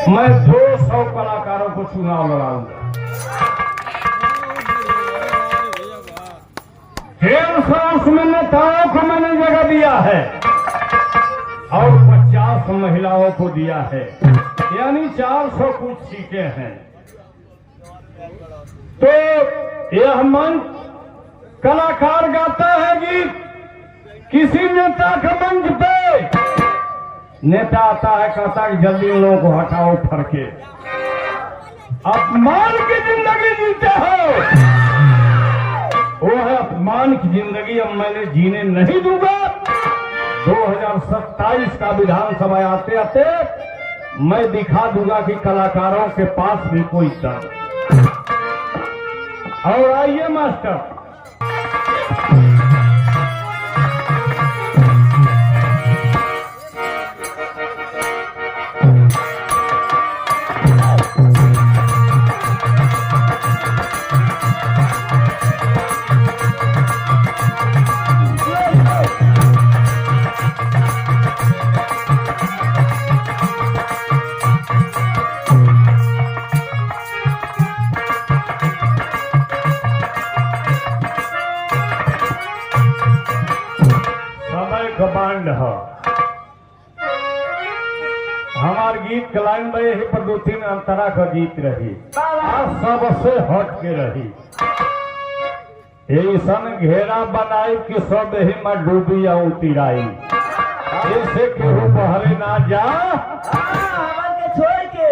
मैं 200 कलाकारों को चुनाव लड़ाऊंगा। 150 उसमें नेताओं को मैंने जगह दिया है और 50 महिलाओं को दिया है, यानी 400 कुछ सीटें हैं। तो यह मंच कलाकार गाता है गीत, किसी नेता के मंच पे नेता आता है, कहता है जल्दी उन लोगों को हटाओ फरके, अपमान की जिंदगी जीते हो। वो है अपमान की जिंदगी, अब मैंने जीने नहीं दूंगा। 2027 का विधानसभा आते आते मैं दिखा दूंगा कि कलाकारों के पास भी कोई दम। और आइए मास्टर, कमांड है हमार गीत के लाइन में यही पर 2-3 अंतरा का गीत रही, सबसे हट के रही। ऐसा घेरा बनाई कि सब ही में डूबी या उतिराई, इससे केहू बहरे ना जा छोड़ के।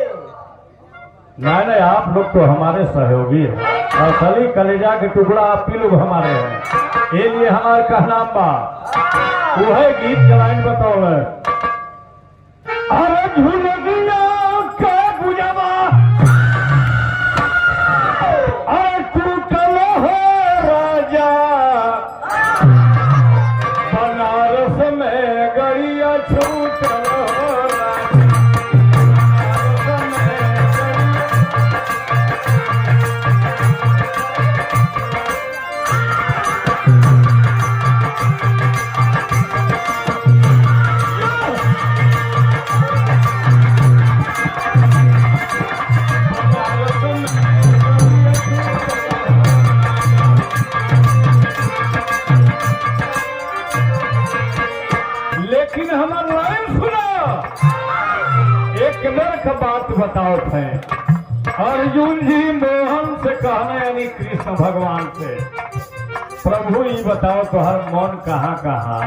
नहीं, आप लोग तो हमारे सहयोगी हैं, असली कलेजा के टुकड़ा आप ही लोग हमारे हैं। ये लिए हमारे कहना बा वो है गीत का लाइन बताओ। अरे झुलगिया के गुजबा अरे टूटल हो राजा, बनारस में गरिया छूटल हो राजा। लेकिन हमारा लाइन सुना, एक नर्क बात बताओ थे। अर्जुन जी मोहन से कहना, यानी कृष्ण भगवान से, प्रभु ये बताओ तुहर मन कहाँ कहाँ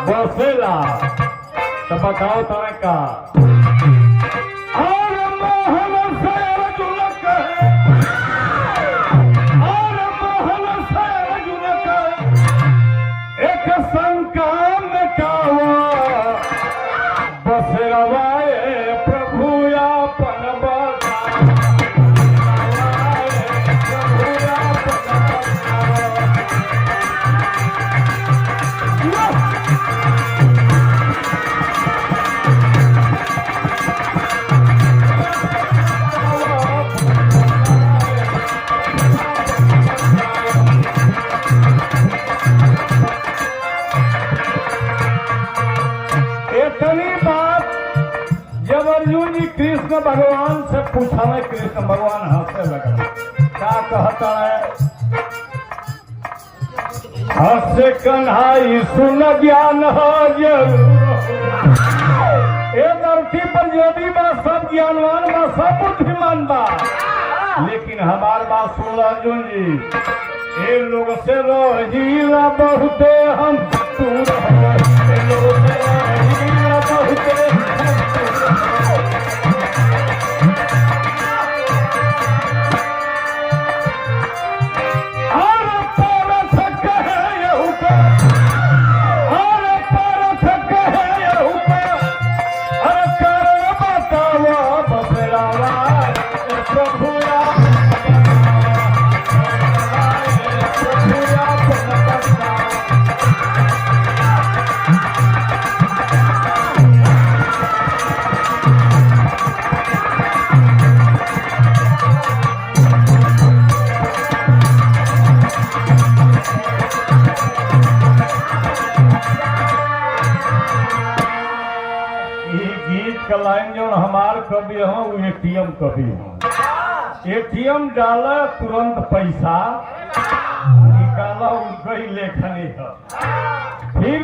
बसेला, तो बताओ तुम्हें का। और मोहन से अर्जुन कहे, और मोहन से अर्जुन कहे, एक शंका बसरवाए प्रभु आपन बताओ, प्रभु आपन इतनी बात जब अर्जुन जी कृष्ण भगवान से पूछा में, कृष्ण भगवान हंसने लगा। क्या कहता है? हंसे कन्हाई सुन ज्ञान हो जरूर, धरती पर जो भी बात सब ज्ञानवान बा, सब बुद्धिमान बा, लेकिन हमार बात सुन अर्जुन जी, ये लोग से रोहीला बहुते हम दूर लाइन जो हमार कभी हो वो एटीएम कभी हो। एटीएम डाला तुरंत पैसा निकाला उनको ही लेखनी है। फिर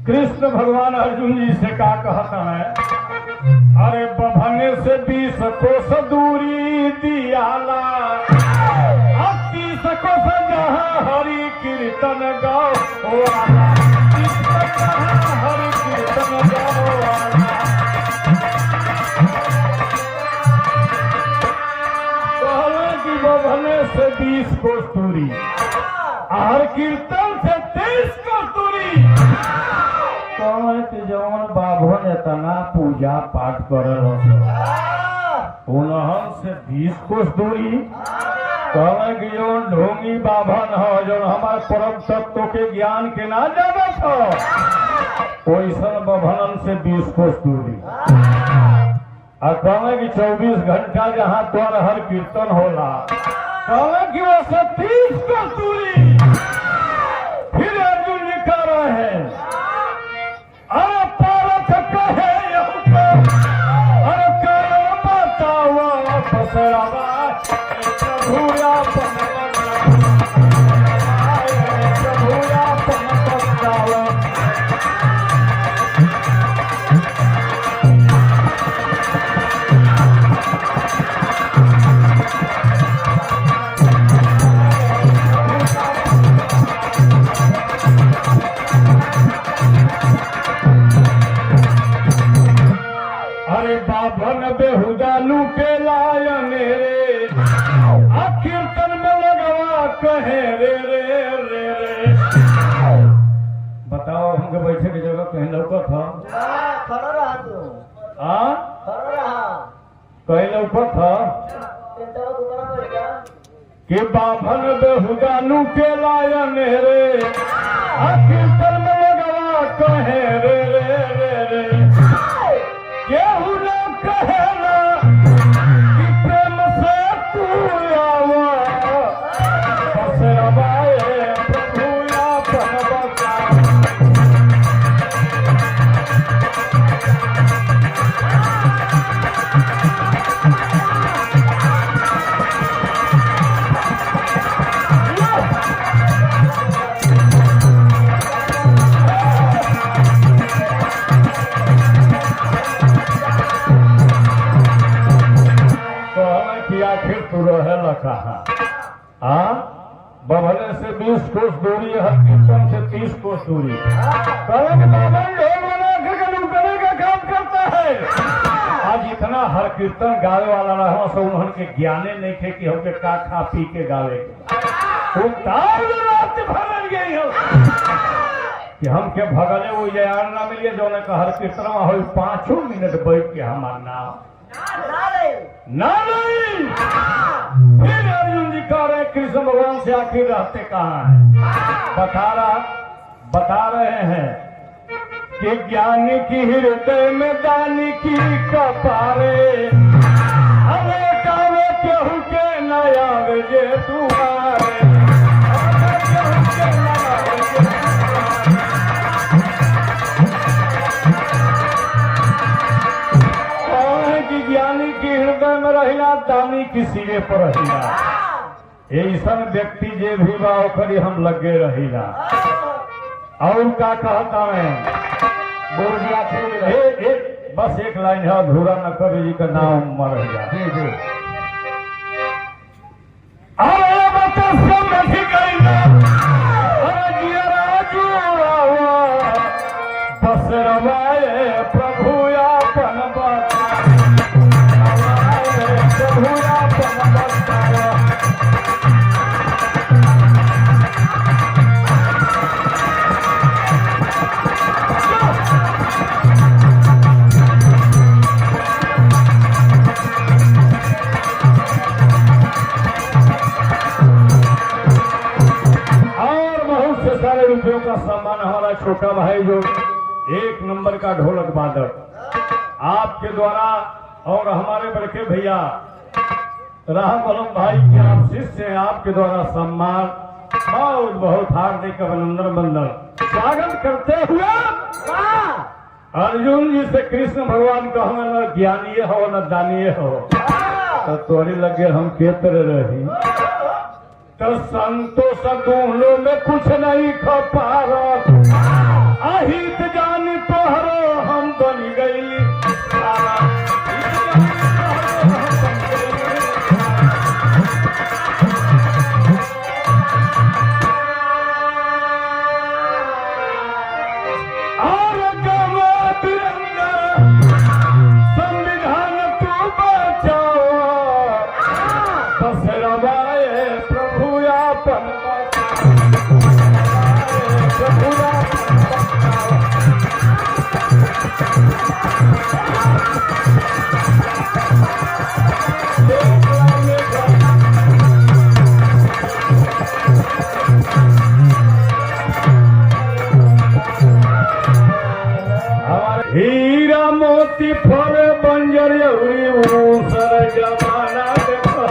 कृष्ण भगवान अर्जुन जी से क्या कहता है, अरे बभने से 20 कोस दूरी दियाला, 30 कोस जहाँ हरि कीर्तन गाओ वाला, 30 कोस जहाँ हरि कीर्तन गाओ वाला। कहला कि बभने से 20 कोस दूरी और कीर्तन से 23 कोस दूरी। जवन बाभन इतना पूजा पाठ करे उन्हन से 20 कोस दूरी। कहले कि जवन ढोंगी बाभन हो जो हमारे परम तत्व के ज्ञान के ना जाना था वैसा बाभनन से 20 कोस दूरी। और कहले कि 24 घंटा जहाँ द्वार हर कीर्तन होला, कहले कि वो से 30 कोस दूरी। फिर अर्जुन जी कह रहे हैं, अरे पारथ कहे अरे कहे बतावा बसरावा प्रभुया प्रभुया बतावा। बाभन बेहुदा लूटे लायन रे, कीर्तन में लगवा कहे रे रे रे रे। बताओ हमके बैठे की जगह कहीं लौका था? खड़ा रहा तू। खड़ा रहा। कहीं लौका था कि बाभन बेहुदा लूटे लायन रे, कीर्तन में लगवा कहे रे रे रे रे। केहू न कहेला कि प्रेम से तू आवा बसरवाए प्रभुया बनबता। आखिर तू रहे कहा बभने से 20 कोस दूरी, हर कीर्तन से 30 कोस दूरी। लूटने का काम करता है। आज इतना हर कीर्तन गावे वाला रहा सो उन्होंने के ज्ञाने नहीं थे कि हमके का खा पी के गावे भगल गई हो कि हमके भगले वो यार ना मिलिए जो का हर कीर्तन हो 5 मिनट बैठ के हमार नाम ना नहीं। फिर अर्जुन जी कह रहे कृष्ण भगवान से आखिर रहते कहाँ हैं? बता रहे हैं कि ज्ञानी की हृदय में दानी की कपारे, अरे कावे केहू के नया जे तुम्हारे। ज्ञानी की हृदय में रहिला, दानी की सिरे पर रहिला। ऐसा व्यक्ति जे भी बा ओकरी हम लगे रहिला। और का कहता है बोल दिया बस एक लाइन है अधूरा न कवि जी का नाम मर गया। अरे बता समझ गई बस रवाए प्रभुया रुपयों का सम्मान हमारा छोटा भाई जो 1 नंबर का ढोलक वादक आपके द्वारा और हमारे बड़के भैया राम अलम भाई के आप शिष्य हैं, आपके द्वारा सम्मान बहुत बहुत हार्दिक अभिनंदन बंदन स्वागत करते हुए अर्जुन जी से कृष्ण भगवान कहना न ज्ञानीय हो न दानीय हो, तो तोरी लगे हम के तरह रही। तो संतोष दोनों में कुछ नहीं खपारत, अहित जानी तोहरो हम बन गई। संविधान तू बचाओ, बसरवाए प्रभु आपन हीरा मोती फल बंजर अउरी ऊसर जमाना देखो।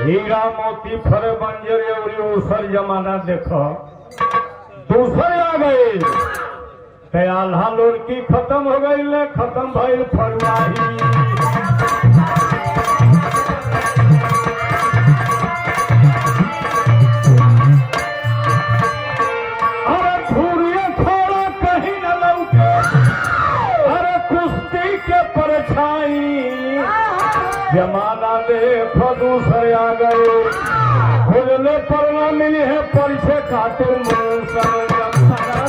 हीरा मोती फल बंजर अउरी ऊसर जमाना देखो। दूसरे आ गए आल्हा लड़की खत्म हो गई ले, खत्म भइल फरवाही। अरे धूरिया थोड़ा कहीं न लौके, अरे कुश्ती के परछाई। जमाना देखो दूसरे आ गए, खोजने पर न मिली है परिचय खातिर मूसर जमाना।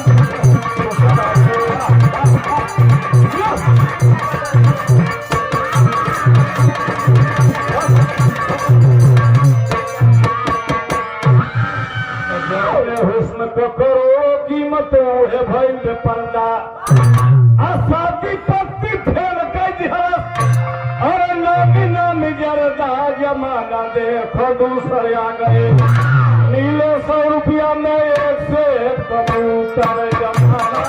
हुस्न को करो कीमत है भइल पर्दा, आसादी पत्ती फेल के दिहरस, अरे नामी नामी जरदा। जमाना देखो दूसरे आ गए, नीले 100 रुपया में एक से एक कबूतर। जमाना